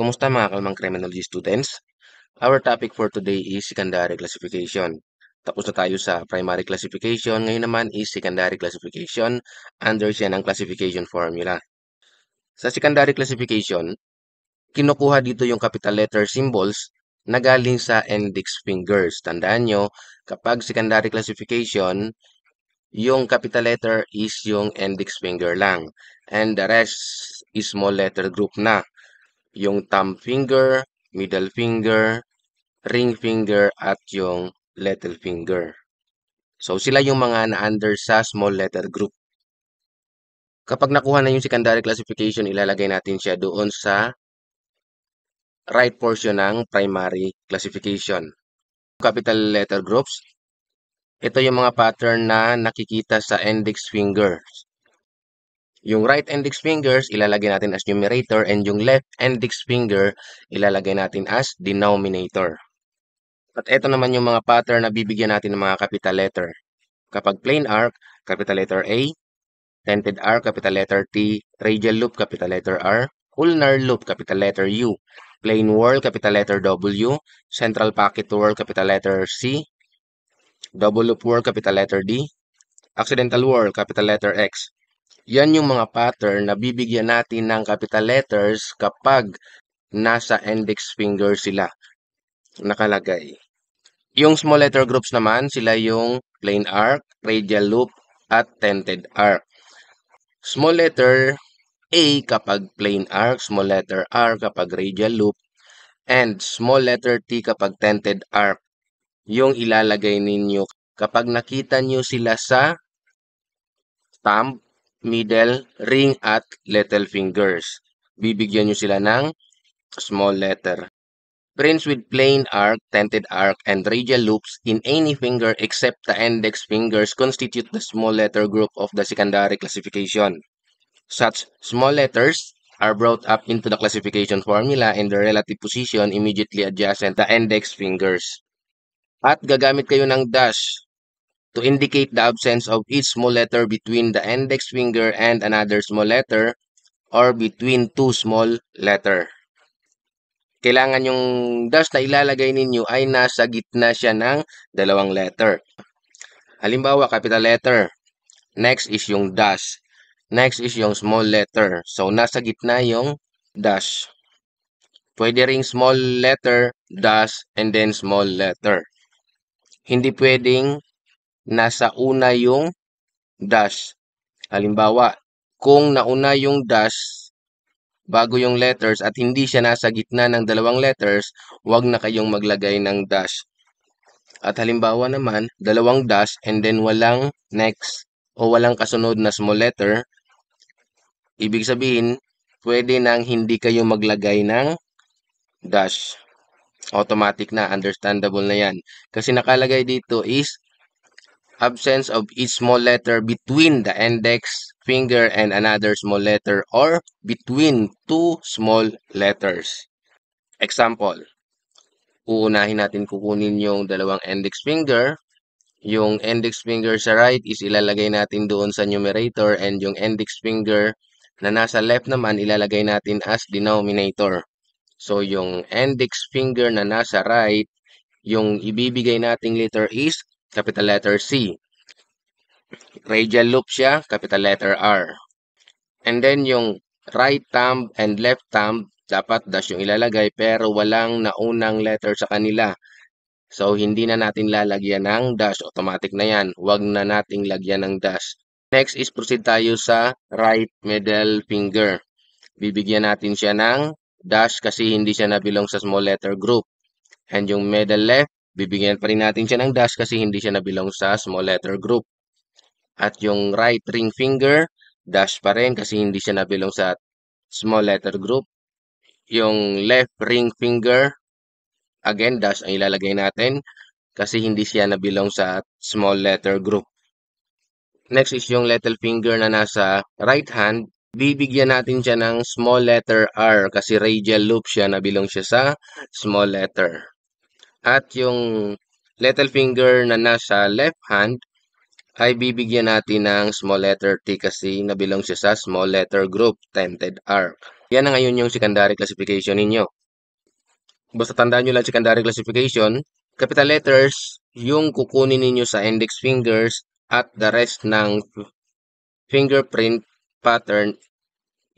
Kumusta mga kalmang criminology students? Our topic for today is secondary classification. Tapos na tayo sa primary classification, ngayon naman is secondary classification under siya ng classification formula. Sa secondary classification, kinukuha dito yung capital letter symbols na galing sa index fingers. Tandaan nyo, kapag secondary classification, yung capital letter is yung index finger lang. And the rest is small letter group na. Yung thumb finger, middle finger, ring finger, at yung little finger. So, sila yung mga na-under sa small letter group. Kapag nakuha na yung secondary classification, ilalagay natin siya doon sa right portion ng primary classification. Capital letter groups, ito yung mga pattern na nakikita sa index fingers. Yung right index fingers, ilalagay natin as numerator, and yung left index finger, ilalagay natin as denominator. At ito naman yung mga pattern na bibigyan natin ng mga capital letter. Kapag plain arc, capital letter A, tented arc, capital letter T, radial loop, capital letter R, ulnar loop, capital letter U, plain whorl, capital letter W, central pocket whorl, capital letter C, double loop whorl, capital letter D, accidental whorl, capital letter X. Yan yung mga pattern na bibigyan natin ng capital letters kapag nasa index finger sila nakalagay. Yung small letter groups naman, sila yung plain arc, radial loop, at tented arc. Small letter A kapag plain arc, small letter R kapag radial loop, and small letter T kapag tented arc. Yung ilalagay ninyo kapag nakita nyo sila sa thumb, middle, ring, at little fingers. Bibigyan nyo sila ng small letter. Prints with plain arc, tented arc, and radial loops in any finger except the index fingers constitute the small letter group of the secondary classification. Such small letters are brought up into the classification formula in the relative position immediately adjacent the index fingers. At gagamit kayo ng dash to indicate the absence of each small letter between the index finger and another small letter or between two small letter. Kailangan yung dash na ilalagay ninyo ay nasa gitna siya ng dalawang letter. Halimbawa, capital letter. Next is yung dash. Next is yung small letter. So, nasa gitna yung dash. Pwede ring small letter, dash, and then small letter. Hindi pwedeng nasa una yung dash. Halimbawa, kung nauna yung dash bago yung letters at hindi siya nasa gitna ng dalawang letters, huwag na kayong maglagay ng dash. At halimbawa naman, dalawang dash and then walang next o walang kasunod na small letter, ibig sabihin, pwede nang hindi kayo maglagay ng dash. Automatic na, understandable na yan. Kasi nakalagay dito is absence of each small letter between the index finger and another small letter or between two small letters. Example, uunahin natin kukunin yung dalawang index finger. Yung index finger sa right is ilalagay natin doon sa numerator and yung index finger na nasa left naman ilalagay natin as denominator. So, yung index finger na nasa right, yung ibibigay nating letter is capital letter C. Radial loop siya, capital letter R. And then yung right thumb and left thumb, dapat dash yung ilalagay pero walang naunang letter sa kanila. So, hindi na natin lalagyan ng dash. Automatic na yan. Huwag na nating lagyan ng dash. Next is proceed tayo sa right middle finger. Bibigyan natin siya ng dash kasi hindi siya nabilong sa small letter group. And yung middle left, bibigyan pa rin natin siya ng dash kasi hindi siya nabilong sa small letter group. At yung right ring finger, dash pa rin kasi hindi siya nabilong sa small letter group. Yung left ring finger, again, dash ang ilalagay natin kasi hindi siya nabilong sa small letter group. Next is yung little finger na nasa right hand. Bibigyan natin siya ng small letter R kasi radial loop siya, nabilong siya sa small letter. At yung little finger na nasa left hand, ay bibigyan natin ng small letter T kasi nabilong siya sa small letter group, tented arc. Yan na ngayon yung secondary classification ninyo. Basta tandaan nyo lang secondary classification, capital letters, yung kukunin ninyo sa index fingers at the rest ng fingerprint pattern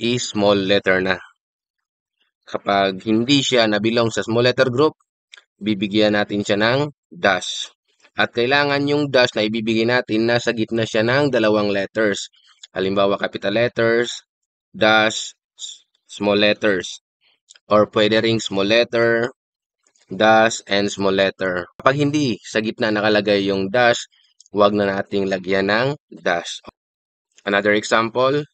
is small letter na. Kapag hindi siya nabilong sa small letter group, bibigyan natin siya ng dash. At kailangan yung dash na ibibigay natin nasa gitna siya ng dalawang letters. Halimbawa, capital letters, dash, small letters. Or pwede ring small letter, dash, and small letter. Kapag hindi sa gitna nakalagay yung dash, huwag na nating lagyan ng dash. Another example,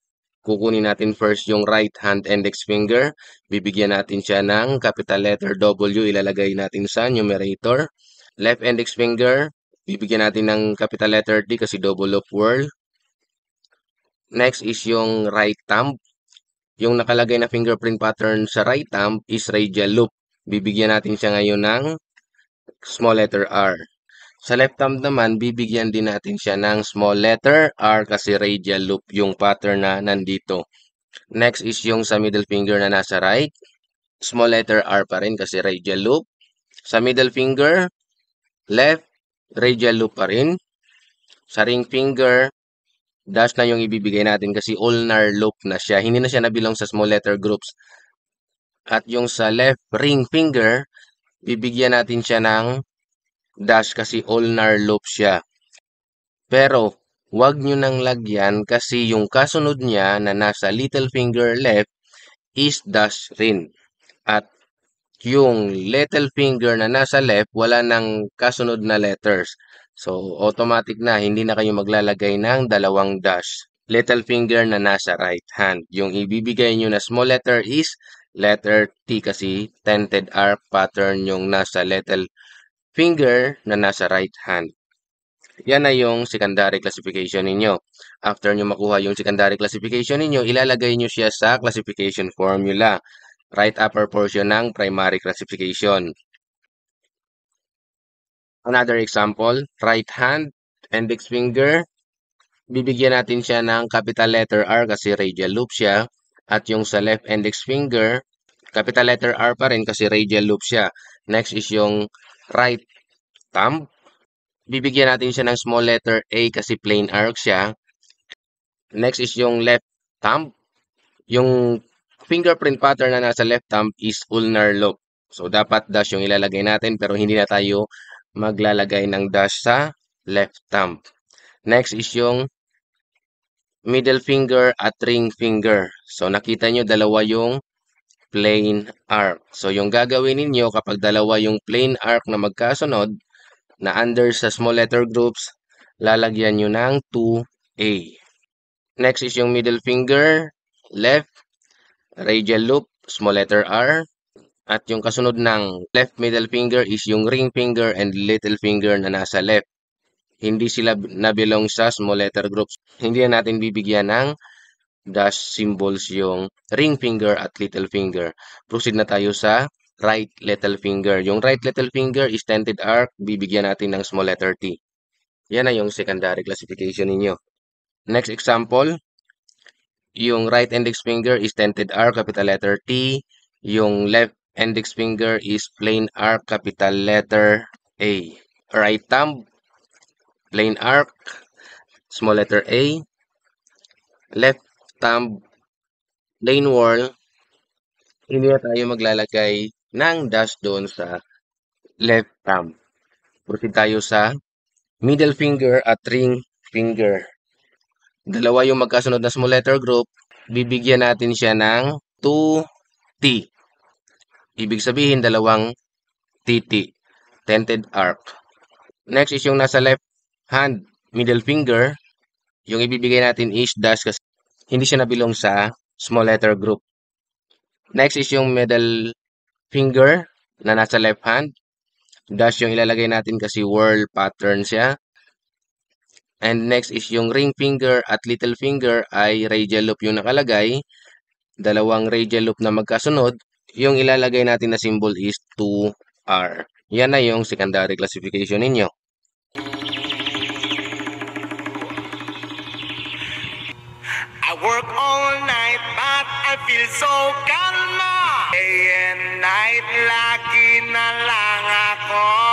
kukunin natin first yung right hand index finger. Bibigyan natin siya ng capital letter W, ilalagay natin sa numerator. Left index finger, bibigyan natin ng capital letter D kasi double of whorl. Next is yung right thumb. Yung nakalagay na fingerprint pattern sa right thumb is radial loop. Bibigyan natin siya ngayon ng small letter R. Sa left thumb naman, bibigyan din natin siya ng small letter R kasi radial loop yung pattern na nandito. Next is yung sa middle finger na nasa right. Small letter R pa rin kasi radial loop. Sa middle finger, left, radial loop pa rin. Sa ring finger, dash na yung ibibigay natin kasi ulnar loop na siya. Hindi na siya nabilong sa small letter groups. At yung sa left ring finger, bibigyan natin siya ng dash kasi ulnar loop siya. Pero, wag nyo nang lagyan kasi yung kasunod niya na nasa little finger left is dash rin. At yung little finger na nasa left, wala nang kasunod na letters. So, automatic na, hindi na kayo maglalagay ng dalawang dash. Little finger na nasa right hand. Yung ibibigay nyo na small letter is letter T kasi tented arc pattern yung nasa little finger na nasa right hand. Yan na yung secondary classification ninyo. After nyo makuha yung secondary classification ninyo, ilalagay nyo siya sa classification formula. Right upper portion ng primary classification. Another example, right hand, index finger, bibigyan natin siya ng capital letter R kasi radial loop siya. At yung sa left index finger, capital letter R pa rin kasi radial loop siya. Next is yung right thumb. Bibigyan natin siya ng small letter A kasi plain arc siya. Next is yung left thumb. Yung fingerprint pattern na nasa left thumb is ulnar loop. So, dapat dash yung ilalagay natin pero hindi na tayo maglalagay ng dash sa left thumb. Next is yung middle finger at ring finger. So, nakita nyo dalawa yung plain arc. So, yung gagawin ninyo kapag dalawa yung plain arc na magkasunod na under sa small letter groups, lalagyan nyo ng 2A. Next is yung middle finger, left, radial loop, small letter R. At yung kasunod ng left middle finger is yung ring finger and little finger na nasa left. Hindi sila nabilong sa small letter groups. Hindi na natin bibigyan ng dash symbols yung ring finger at little finger. Proceed na tayo sa right little finger. Yung right little finger is tented arc. Bibigyan natin ng small letter T. Yan na yung secondary classification ninyo. Next example, yung right index finger is tented arc, capital letter T. Yung left index finger is plain arc, capital letter A. Right thumb, plain arc, small letter A. Left thumb, plain whorl. Hindi na tayo maglalagay ng dash doon sa left thumb. Proceed tayo sa middle finger at ring finger. Dalawa yung magkasunod na small letter group. Bibigyan natin siya ng 2T. Ibig sabihin, dalawang TT. Tented arc. Next is yung nasa left hand, middle finger. Yung ibibigay natin is dash kasi hindi siya nabilong sa small letter group. Next is yung middle finger na nasa left hand. Dash yung ilalagay natin kasi whorl pattern siya. And next is yung ring finger at little finger ay radial loop yung nakalagay. Dalawang radial loop na magkasunod. Yung ilalagay natin na symbol is 2R. Yan na yung secondary classification ninyo. Work all night but I feel so calma. Day and night lagi na lang ako